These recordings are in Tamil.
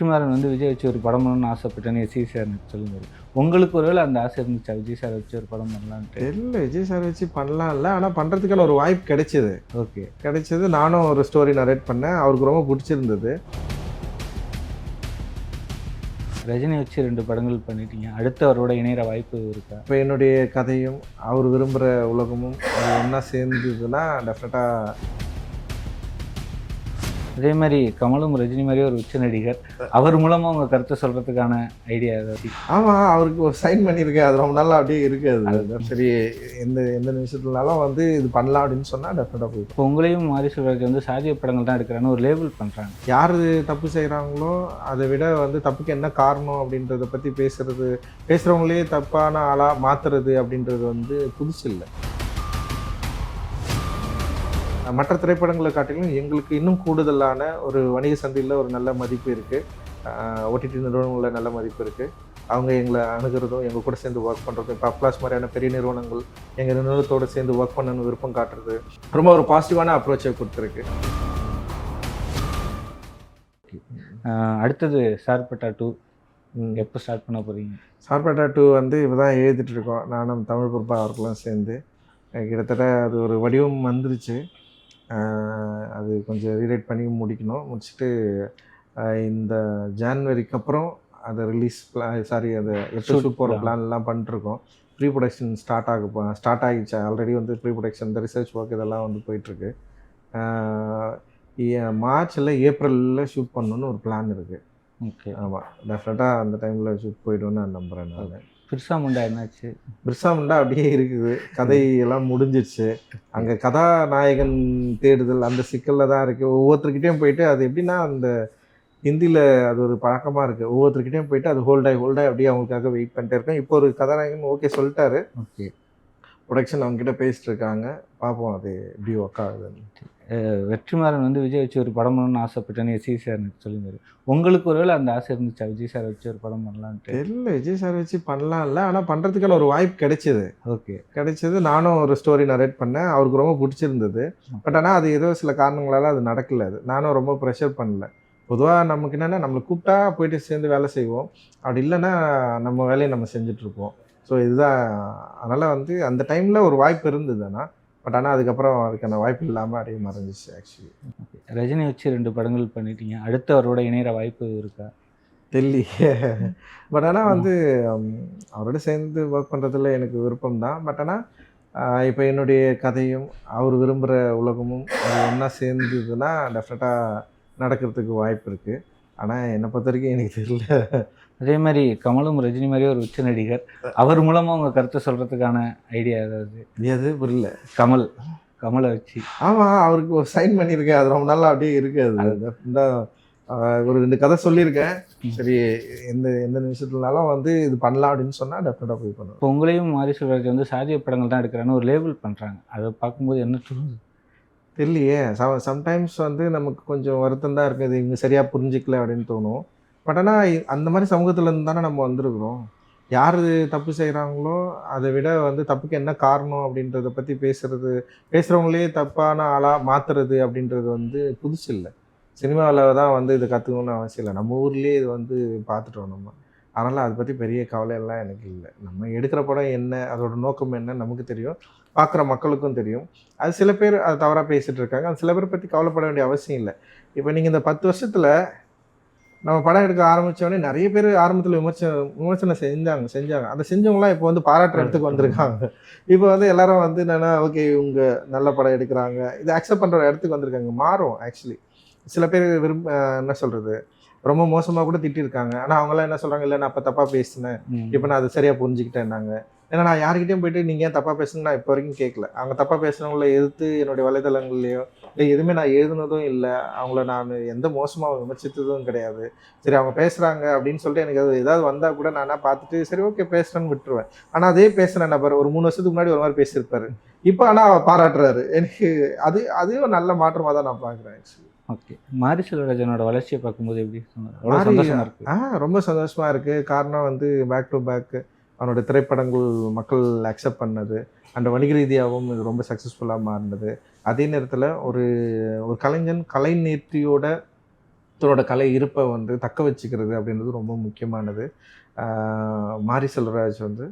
வெற்றிமாறன் வந்து விஜய் வச்சு ஒரு படம் பண்ணணும்னு ஆசைப்பட்டேன்னு எஸ்சி சார் சொல்லுங்க. உங்களுக்கு ஒருவேளை அந்த ஆசை இருந்துச்சா விஜய் சார் வச்சு ஒரு படம் பண்ணலான்ட்டு? இல்லை, விஜய் சார் வச்சு பண்ணலாம் இல்லை, ஆனால் பண்ணுறதுக்கான ஒரு வாய்ப்பு கிடைச்சிது. ஓகே, கிடைச்சது. நானும் ஒரு ஸ்டோரி நரேட் பண்ணேன், அவருக்கு ரொம்ப பிடிச்சிருந்தது. ரஜினி வச்சு 2 படங்கள் பண்ணிட்டீங்க, அடுத்து அவரோட இணைகிற வாய்ப்பு இருக்கா? இப்போ என்னுடைய கதையும் அவர் விரும்புகிற உலகமும் அது ஒன்றா சேர்ந்ததுன்னா டெஃபினட்டாக. அதே மாதிரி கமலும் ரஜினி மாதிரியே ஒரு உச்ச நடிகர், அவர் மூலமாக உங்கள் கருத்தை சொல்கிறதுக்கான ஐடியா ஏதாவது? ஆமாம், அவருக்கு ஒரு சைன் பண்ணியிருக்கேன், அது ரொம்ப நாளாக அப்படியே இருக்குது. அதுதான் சரி, எந்த நிமிஷத்துலனாலும் வந்து இது பண்ணலாம் அப்படின்னு சொன்னால் டெஃபினட்டாக போயிடும். இப்போ உங்களையும் மாரி செல்வராஜ் வந்து சாதிய படங்கள் தான் எடுக்கிறான்னு ஒரு லேபிள் பண்ணுறாங்க. யார் தப்பு செய்கிறாங்களோ அதை விட வந்து தப்புக்கு என்ன காரணம் அப்படின்றத பற்றி பேசுகிறவங்களே தப்பான ஆளாக மாற்றுறது அப்படின்றது வந்து புதுசு இல்லை. மற்ற திரைப்படங்களை காட்டிலும் எங்களுக்கு இன்னும் கூடுதலான ஒரு வணிக சந்தையில் ஒரு நல்ல மதிப்பு இருக்குது. ஓடிடி நிறுவனங்களில் நல்ல மதிப்பு இருக்குது. அவங்க எங்களை அணுகிறதும் எங்கள் கூட சேர்ந்து ஒர்க் பண்ணுறதும், இப்போ அப்ளாஸ் மாதிரியான பெரிய நிறுவனங்கள் எங்கள் நிறுவனத்தோடு சேர்ந்து ஒர்க் பண்ணணும்னு விருப்பம் காட்டுறது ரொம்ப ஒரு பாசிட்டிவான அப்ரோச்சை கொடுத்துருக்கு. அடுத்தது சார்பட்டா 2 எப்போ ஸ்டார்ட் பண்ண போகிறீங்க? சார்பட்டா 2 வந்து இப்போ தான் எழுதிட்டு இருக்கோம், நானும் தமிழ் பொறுப்பா அவர்களும் சேர்ந்து. கிட்டத்தட்ட அது ஒரு வடிவம் வந்துருச்சு. அது கொஞ்சம் ரீரைட் பண்ணி முடிச்சுட்டு இந்த ஜான்வரிக்கு அப்புறம் அதை ரிலீஸ் அதை எபிசோட் போகிற பிளான்லாம் பண்ணிட்டுருக்கோம். ப்ரீ ப்ரொடக்ஷன் ஸ்டார்ட் ஆகிடுச்சு ஆல்ரெடி. வந்து ப்ரீ ப்ரொடக்ஷன், இந்த ரிசர்ச் ஒர்க் இதெல்லாம் வந்து போயிட்டுருக்கு. மார்ச்சில் ஏப்ரலில் ஷூட் பண்ணணுன்னு ஒரு பிளான் இருக்குது. ஓகே, ஆமாம், டெஃபினட்டாக அந்த டைமில் ஷூட் போய்டுன்னு நான் நம்புகிறேன். நான் பிர்சா முண்டா என்னாச்சு? பிர்சா முண்டா அப்படியே இருக்குது, கதையெல்லாம் முடிஞ்சிடுச்சு. அங்கே கதாநாயகன் தேடுதல் அந்த சிக்கலில் தான் இருக்குது. ஒவ்வொருத்தருக்கிட்டையும் போயிட்டு அது எப்படின்னா அந்த ஹிந்தியில் அது ஒரு பழக்கமாக இருக்குது, ஒவ்வொருத்தருக்கிட்டையும் போயிட்டு அது ஹோல்டாய் அப்படியே அவங்களுக்காக வெயிட் பண்ணிட்டே இருக்கேன். இப்போ ஒரு கதாநாயகன் ஓகே சொல்லிட்டாரு. ஓகே, ப்ரொடக்ஷன் அவங்ககிட்ட பேசிட்டு இருக்காங்க, பார்ப்போம் அது எப்படி ஒர்க் ஆகுதுன்னு. வெற்றிமாறன் வந்து விஜய் வச்சு ஒரு படம் பண்ணணும்னு ஆசைப்பட்டேன்னு எஸ்சி சார் சொல்லுங்க. உங்களுக்கு ஒருவேளை அந்த ஆசை இருந்துச்சா விஜய் சார் வச்சு ஒரு படம் பண்ணலான்ட்டு? இல்லை, விஜய் சார் வச்சு பண்ணலாம் இல்லை, ஆனால் பண்ணுறதுக்கான ஒரு வாய்ப்பு கிடைச்சிது. ஓகே, கிடைச்சது. நானும் ஒரு ஸ்டோரி நரேட் பண்ணேன், அவருக்கு ரொம்ப பிடிச்சிருந்தது. பட் ஆனால் அது ஏதோ சில காரணங்களால் அது நடக்கலை. அது நானும் ரொம்ப ப்ரெஷர் பண்ணல. பொதுவாக நமக்கு என்னென்னா, நம்மளை கூப்பிட்டா போயிட்டு சேர்ந்து வேலை செய்வோம், அப்படி இல்லைன்னா நம்ம வேலையை நம்ம செஞ்சிட்ருப்போம். ஸோ இதுதான். அதனால் வந்து அந்த டைமில் ஒரு வாய்ப்பு இருந்தது, பட் ஆனால் அதுக்கப்புறம் அதுக்கான வாய்ப்பு இல்லாமல் அப்படியே மறைஞ்சிச்சு ஆக்சுவலி. ரஜினி வச்சு 2 படங்கள் பண்ணிட்டீங்க, அடுத்து அவரோட இணைகிற வாய்ப்பு இருக்கா? தெரியலையே. பட் ஆனால் வந்து அவரோட சேர்ந்து ஒர்க் பண்ணுறதுல எனக்கு விருப்பம் தான். பட் ஆனால் இப்போ என்னுடைய கதையும் அவர் விரும்புகிற உலகமும் அது ஒன்றா சேர்ந்ததுன்னா டெஃபினட்டாக நடக்கிறதுக்கு வாய்ப்பு இருக்குது. ஆனால் என்னை பொறுத்த வரைக்கும் எனக்கு தெரியல. அதே மாதிரி கமலும் ரஜினி மாதிரியே ஒரு உச்ச நடிகர், அவர் மூலமாக உங்கள் கருத்தை சொல்கிறதுக்கான ஐடியா ஏதாவது? எது புரியல? கமலை வச்சு. ஆமாம், அவருக்கு ஒரு சைன் பண்ணியிருக்கேன், அது ரொம்ப நாளாக அப்படியே இருக்குது. அது ஒரு 2 கதை சொல்லியிருக்கேன். சரி, எந்த நிமிஷத்துலனாலும் வந்து இது பண்ணலாம் அப்படின்னு சொன்னால் டெஃபினட்டாக போய் பண்ணுவேன். இப்போ உங்களையும் மாரி செல்வராஜ் வந்து சாதிய படங்கள் தான் எடுக்கிறான்னு ஒரு லேபிள் பண்ணுறாங்க, அதை பார்க்கும்போது என்ன தோணுது? தெரியலையே. சம்டைம்ஸ் வந்து நமக்கு கொஞ்சம் வருத்தம் தான் இருக்குது, இவங்க சரியாக புரிஞ்சிக்கல அப்படின்னு தோணும். பட் ஆனால் அந்த மாதிரி சமூகத்துலேருந்து தானே நம்ம வந்திருக்கிறோம். யார் தப்பு செய்கிறாங்களோ அதை விட வந்து தப்புக்கு என்ன காரணம் அப்படின்றத பற்றி பேசுகிறவங்களே தப்பான ஆளாக மாற்றுறது அப்படின்றது வந்து புதுசு இல்லை. சினிமாவில் தான் வந்து இதை கற்றுக்கணும்னு அவசியம் இல்லை, நம்ம ஊர்லேயே இது வந்து பார்த்துட்டோம் நம்ம. அதனால் அதை பற்றி பெரிய கவலையெல்லாம் எனக்கு இல்லை. நம்ம எடுக்கிற படம் என்ன, அதோட நோக்கம் என்ன நமக்கு தெரியும், பார்க்குற மக்களுக்கும் தெரியும். அது சில பேர் அதை தவறாக பேசிகிட்டு இருக்காங்க, அது சில பேரை பற்றி கவலைப்பட வேண்டிய அவசியம் இல்லை. இப்போ நீங்கள் இந்த 10 வருஷத்தில் நம்ம படம் எடுக்க ஆரம்பித்தோடனே நிறைய பேர் ஆரம்பத்தில் விமர்சனம் செஞ்சாங்க. அதை செஞ்சவங்களாம் இப்போ வந்து பாராட்டுற இடத்துக்கு வந்திருக்காங்க. இப்போ வந்து எல்லாரும் வந்து என்னென்னா, ஓகே இவங்க நல்ல படம் எடுக்கிறாங்க, இதை அக்செப்ட் பண்ணுற இடத்துக்கு வந்திருக்காங்க. மாறும் ஆக்சுவலி. சில பேர் என்ன சொல்கிறது, ரொம்ப மோசமாக கூட திட்டிருக்காங்க. ஆனால் அவங்களாம் என்ன சொல்கிறாங்க, இல்லை நான் அப்போ தப்பாக பேசினேன், இப்போ நான் அதை சரியாக புரிஞ்சுக்கிட்டேன்னாங்க. ஏன்னா நான் யார்கிட்டையும் போயிட்டு நீங்கள் ஏன் தப்பாக பேசுன்னு நான் இப்போ வரைக்கும் கேட்கல. அவங்க தப்பாக பேசுனவங்கள எதிர்த்து என்னுடைய வலைதளங்கள்லையோ இல்லை எதுவுமே நான் எழுதுனதும் இல்லை, அவங்கள நான் எந்த மோசமாக விமர்சித்ததும் கிடையாது. சரி, அவங்க பேசுகிறாங்க அப்படின்னு சொல்லிட்டு எனக்கு அது ஏதாவது வந்தால் கூட நான் பார்த்துட்டு சரி ஓகே பேசுகிறேன்னு விட்டுருவேன். ஆனால் அதே பேசுகிற நபர் ஒரு 3 வருஷத்துக்கு முன்னாடி ஒரு மாதிரி பேசியிருப்பாரு, இப்போ ஆனால் அவர் பாராட்டுறாரு. எனக்கு அதுவும் நல்ல மாற்றமாக தான் நான் பார்க்குறேன் ஆக்சுவலி. ஓகே, மாரி செல்வராஜனோட வளர்ச்சியை பார்க்கும்போது எப்படி ரொம்ப சந்தோஷமாக இருக்குது. காரணம் வந்து பேக் டு பேக் அவனோட திரைப்படங்கள் மக்கள் அக்செப்ட் பண்ணது, அந்த வணிக ரீதியாகவும் இது ரொம்ப சக்ஸஸ்ஃபுல்லாக மாறினது. அதே நேரத்தில் ஒரு கலைஞன் கலை நேர்த்தியோட தன்னோட கலை இருப்பை வந்து தக்க வச்சுக்கிறது அப்படின்றது ரொம்ப முக்கியமானது. மாரி செல்வராஜ் வந்து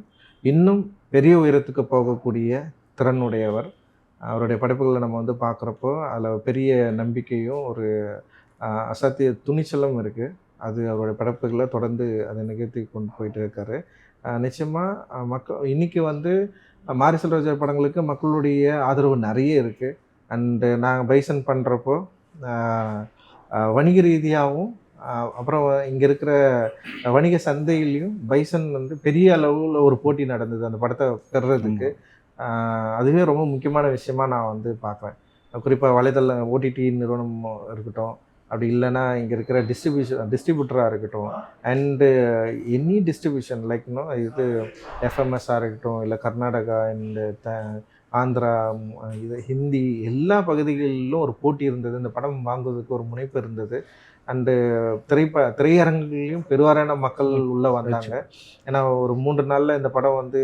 இன்னும் பெரிய உயரத்துக்கு போகக்கூடிய திறனுடையவர். அவருடைய படைப்புகளை நம்ம வந்து பார்க்குறப்போ அதில் பெரிய நம்பிக்கையும் ஒரு அசாத்திய துணிச்சலும் இருக்குது. அது அவருடைய படைப்புகளை தொடர்ந்து அதை நிகழ்த்தி கொண்டு போயிட்டு இருக்காரு. நிச்சயமாக இன்றைக்கி வந்து மாரி செல்வராஜ் படங்களுக்கு மக்களுடைய ஆதரவு நிறைய இருக்குது. அண்டு நாங்கள் பைசன் பண்ணுறப்போ வணிக ரீதியாகவும் அப்புறம் இங்கே இருக்கிற வணிக சந்தையிலையும் பைசன் வந்து பெரிய அளவில் ஒரு போட்டி நடந்தது அந்த படத்தை பெறுறதுக்கு. அதுவே ரொம்ப முக்கியமான விஷயமா நான் வந்து பார்க்குறேன். குறிப்பாக வலைதள ஓடிடி நிறுவனம் இருக்கட்டும், அப்படி இல்லைன்னா இங்கே இருக்கிற டிஸ்ட்ரிபியூட்டராக இருக்கட்டும், அண்டு எனி டிஸ்ட்ரிபியூஷன் லைக் இது எஃப்எம்எஸ்ஸாக இருக்கட்டும், இல்லை கர்நாடகா அண்டு ஆந்திரா, இது ஹிந்தி எல்லா பகுதிகளிலும் ஒரு போட்டி இருந்தது. இந்த படம் வாங்குவதற்கு ஒரு முனைப்பு இருந்தது. அண்டு திரையரங்குகளையும் பெருவாரியான மக்கள் உள்ளே வந்தாங்க. ஏன்னா ஒரு 3 நாளில் இந்த படம் வந்து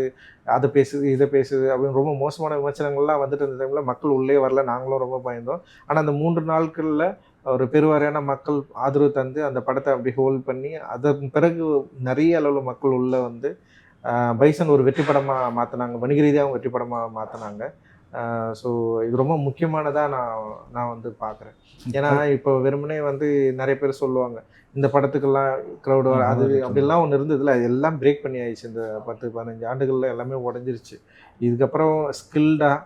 அதை பேசுது இதை பேசுது அப்படின்னு ரொம்ப மோசமான விமர்சனங்கள்லாம் வந்துட்டு இருந்த டைமில் மக்கள் உள்ளே வரல. நாங்களும் ரொம்ப பயந்தோம். ஆனால் அந்த 3 நாட்களில் ஒரு பெருவாரியான மக்கள் ஆதரவு தந்து அந்த படத்தை அப்படி ஹோல்ட் பண்ணி அதன் பிறகு நிறைய அளவில் மக்கள் உள்ளே வந்து பைசன் ஒரு வெற்றி படமாக மாற்றினாங்க. வணிக ரீதியாக வெற்றி படமாக மாற்றினாங்க. ஸோ இது ரொம்ப முக்கியமானதாக நான் வந்து பார்க்குறேன். ஏன்னா இப்போ வெறுமனே வந்து நிறைய பேர் சொல்லுவாங்க இந்த படத்துக்கெல்லாம் க்ரௌடு அது அப்படிலாம் ஒன்று இருந்ததில்ல. அது எல்லாம் பிரேக் பண்ணி ஆயிடுச்சு. இந்த 10-15 ஆண்டுகளில் எல்லாமே உடஞ்சிருச்சு. இதுக்கப்புறம் ஸ்கில்டாக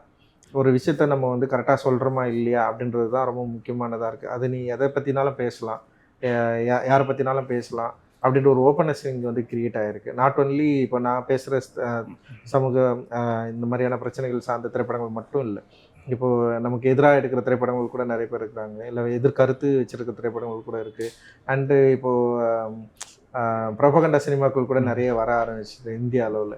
ஒரு விஷயத்த நம்ம வந்து கரெக்டாக சொல்கிறோமா இல்லையா அப்படின்றது தான் ரொம்ப முக்கியமானதாக இருக்குது. அது நீ எதை பற்றினாலும் பேசலாம், யாரை பற்றினாலும் பேசலாம் அப்படின்ற ஒரு ஓப்பனஸ் இங்கே வந்து கிரியேட் ஆகிருக்கு. நாட் ஒன்லி இப்போ நான் பேசுகிற சமூக இந்த மாதிரியான பிரச்சனைகள் சார்ந்த திரைப்படங்கள் மட்டும் இல்லை. இப்போது நமக்கு எதிராக எடுக்கிற திரைப்படங்கள் கூட நிறைய பேர் இருக்கிறாங்க, இல்லை எதிர்கருத்து வச்சுருக்க திரைப்படங்கள் கூட இருக்குது. அண்டு இப்போது ப்ரொபகண்டா சினிமாக்கள் கூட நிறைய வர ஆரம்பிச்சிது இந்திய அளவில்.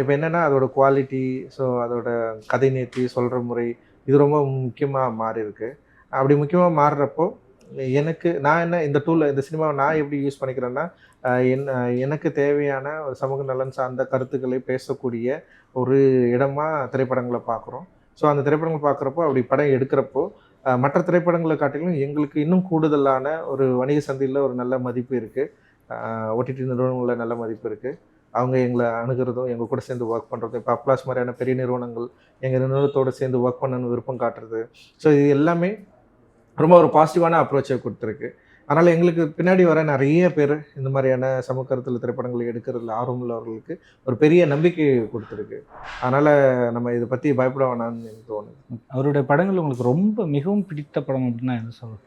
இப்போ என்னென்னா அதோட குவாலிட்டி, ஸோ அதோட கதை நேர்த்தி, சொல்கிற முறை இது ரொம்ப முக்கியமாக மாறி இருக்கு. அப்படி முக்கியமாக மாறுறப்போ நான் இந்த டூலில் இந்த சினிமாவை நான் எப்படி யூஸ் பண்ணிக்கிறேன்னா, எனக்கு தேவையான ஒரு சமூக நலன் சார்ந்த கருத்துக்களை பேசக்கூடிய ஒரு இடமா திரைப்படங்களை பார்க்குறோம். ஸோ அந்த திரைப்படங்கள் பார்க்குறப்போ அப்படி படம் எடுக்கிறப்போ மற்ற திரைப்படங்களை காட்டிலும் எங்களுக்கு இன்னும் கூடுதலான ஒரு வணிக சந்தையில் ஒரு நல்ல மதிப்பு இருக்குது. ஓடிடி நிறுவனங்களில் நல்ல மதிப்பு இருக்குது. அவங்க எங்களை அணுகிறதும் எங்கள் கூட சேர்ந்து ஒர்க் பண்ணுறதும், இப்போ அப்ளாஸ் மாதிரியான பெரிய நிறுவனங்கள் எங்கள் நிறுவனத்தோடு சேர்ந்து ஒர்க் பண்ணணும்னு விருப்பம் காட்டுறது. ஸோ இது எல்லாமே ரொம்ப ஒரு பாசிட்டிவான அப்ரோச்சை கொடுத்துருக்கு. அதனால் எங்களுக்கு பின்னாடி வர நிறைய பேர் இந்த மாதிரியான சமூக கருத்தில் திரைப்படங்களை எடுக்கிறதுல ஆர்வம் உள்ளவர்களுக்கு ஒரு பெரிய நம்பிக்கை கொடுத்துருக்கு. அதனால் நம்ம இதை பற்றி பயப்பட வேணாம்னு எனக்கு தோணுது. அவருடைய படங்கள் உங்களுக்கு ரொம்ப மிகவும் பிடித்த படம் அப்படின்னா என்ன சொல்லுங்கள்?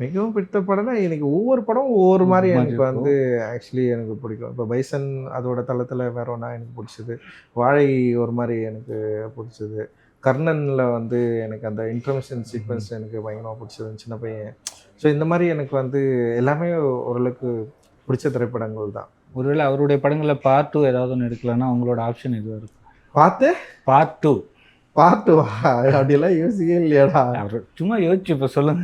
மிகவும் பிடித்த படம்னா எனக்கு ஒவ்வொரு படமும் ஒவ்வொரு மாதிரி எனக்கு வந்து ஆக்சுவலி எனக்கு பிடிக்கும். இப்போ பைசன் அதோட தளத்தில் வேற ஒன்றா எனக்கு பிடிச்சது, வாழை ஒரு மாதிரி எனக்கு பிடிச்சது, கர்ணனில் வந்து எனக்கு அந்த இன்ட்ரமிஷன் சீக்வன்ஸ் எனக்கு பயங்கரமாக பிடிச்சது, சின்ன பையன். ஸோ இந்த மாதிரி எனக்கு வந்து எல்லாமே ஓரளவுக்கு பிடிச்ச திரைப்படங்கள் தான். ஒருவேளை அவருடைய படங்களில் பார்ட் 2 ஏதாவது ஒன்று எடுக்கலன்னா உங்களோட ஆப்ஷன் எதுவும் இருக்கும்? பார்ட் 2 அப்படியெல்லாம் யோசிக்கவே இல்லையாடா? அவர் சும்மா யோசிச்சு இப்போ சொல்லுங்க.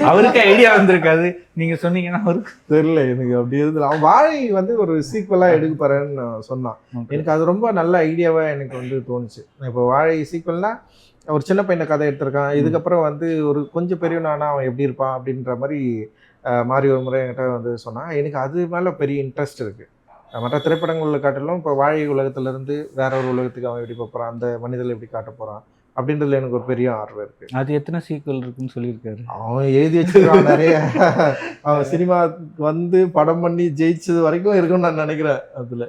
அவருக்கு ஐடியா வந்திருக்காது, நீங்கள் சொன்னீங்கன்னா அவருக்கு தெரியல. எனக்கு அப்படி இருந்தது. அவன் வாழை வந்து ஒரு சீக்வலாக எடுக்க போகிறேன்னு சொன்னான். எனக்கு அது ரொம்ப நல்ல ஐடியாவாக எனக்கு வந்து தோணுச்சு. இப்போ வாழை சீக்வல்னா ஒரு சின்ன பையனை கதை எடுத்திருக்கான். இதுக்கப்புறம் வந்து ஒரு கொஞ்சம் பெரியவனானா அவன் எப்படி இருப்பான் அப்படின்ற மாதிரி மாறி ஒரு முறை என்கிட்ட வந்து சொன்னான். எனக்கு அது மேலே பெரிய இன்ட்ரெஸ்ட் இருக்குது. மற்ற திரைப்படங்களில் காட்டிலும் இப்போ வாழை உலகத்திலேருந்து வேற ஒரு உலகத்துக்கு அவன் எப்படி போகிறான், அந்த மனிதர்கள் எப்படி காட்ட போகிறான் அப்படின்றதுல எனக்கு ஒரு பெரிய ஆர்வம் இருக்குது. அது எத்தனை சீக்வல் இருக்குன்னு சொல்லியிருக்காரு அவன், எழுதி வச்சுருக்கான் நிறைய. அவன் சினிமா வந்து படம் பண்ணி ஜெயிச்சது வரைக்கும் இருக்குன்னு நான் நினைக்கிறேன். அதில்